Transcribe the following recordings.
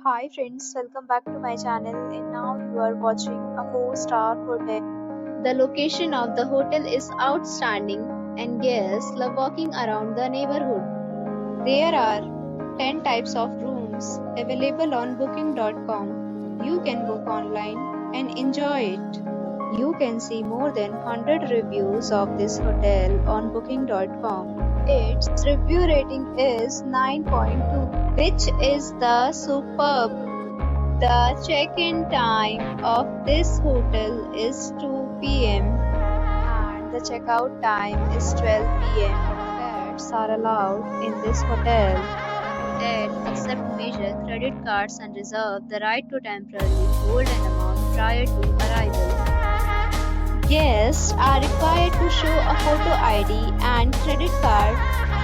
Hi friends, welcome back to my channel and now you are watching a 4-star hotel. The location of the hotel is outstanding and guests love walking around the neighborhood. There are 10 types of rooms available on booking.com. You can book online and enjoy it. You can see more than 100 reviews of this hotel on booking.com. Its review rating is 9.2, which is the superb. The check-in time of this hotel is 2 p.m. and the checkout time is 12 p.m. Pets are allowed in this hotel. Hotel accept major credit cards and reserve the right to temporarily hold an amount prior to arrival. Guests are required to show a photo ID and credit card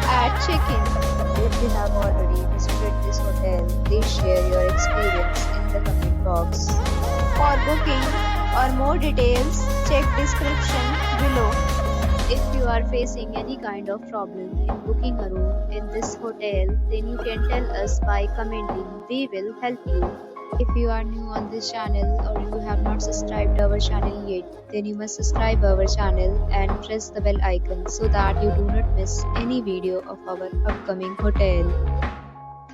at check-in. If you have already visited this hotel, please share your experience in the comment box. For booking or more details, check description below. If you are facing any kind of problem in booking a room in this hotel, then you can tell us by commenting. We will help you. If you are new on this channel or you have not subscribed our channel yet, then you must subscribe our channel and press the bell icon so that you do not miss any video of our upcoming hotel.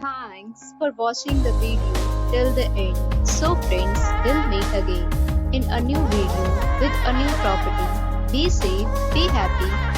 Thanks for watching the video till the end. So friends, we'll meet again in a new video with a new property. Be safe, be happy.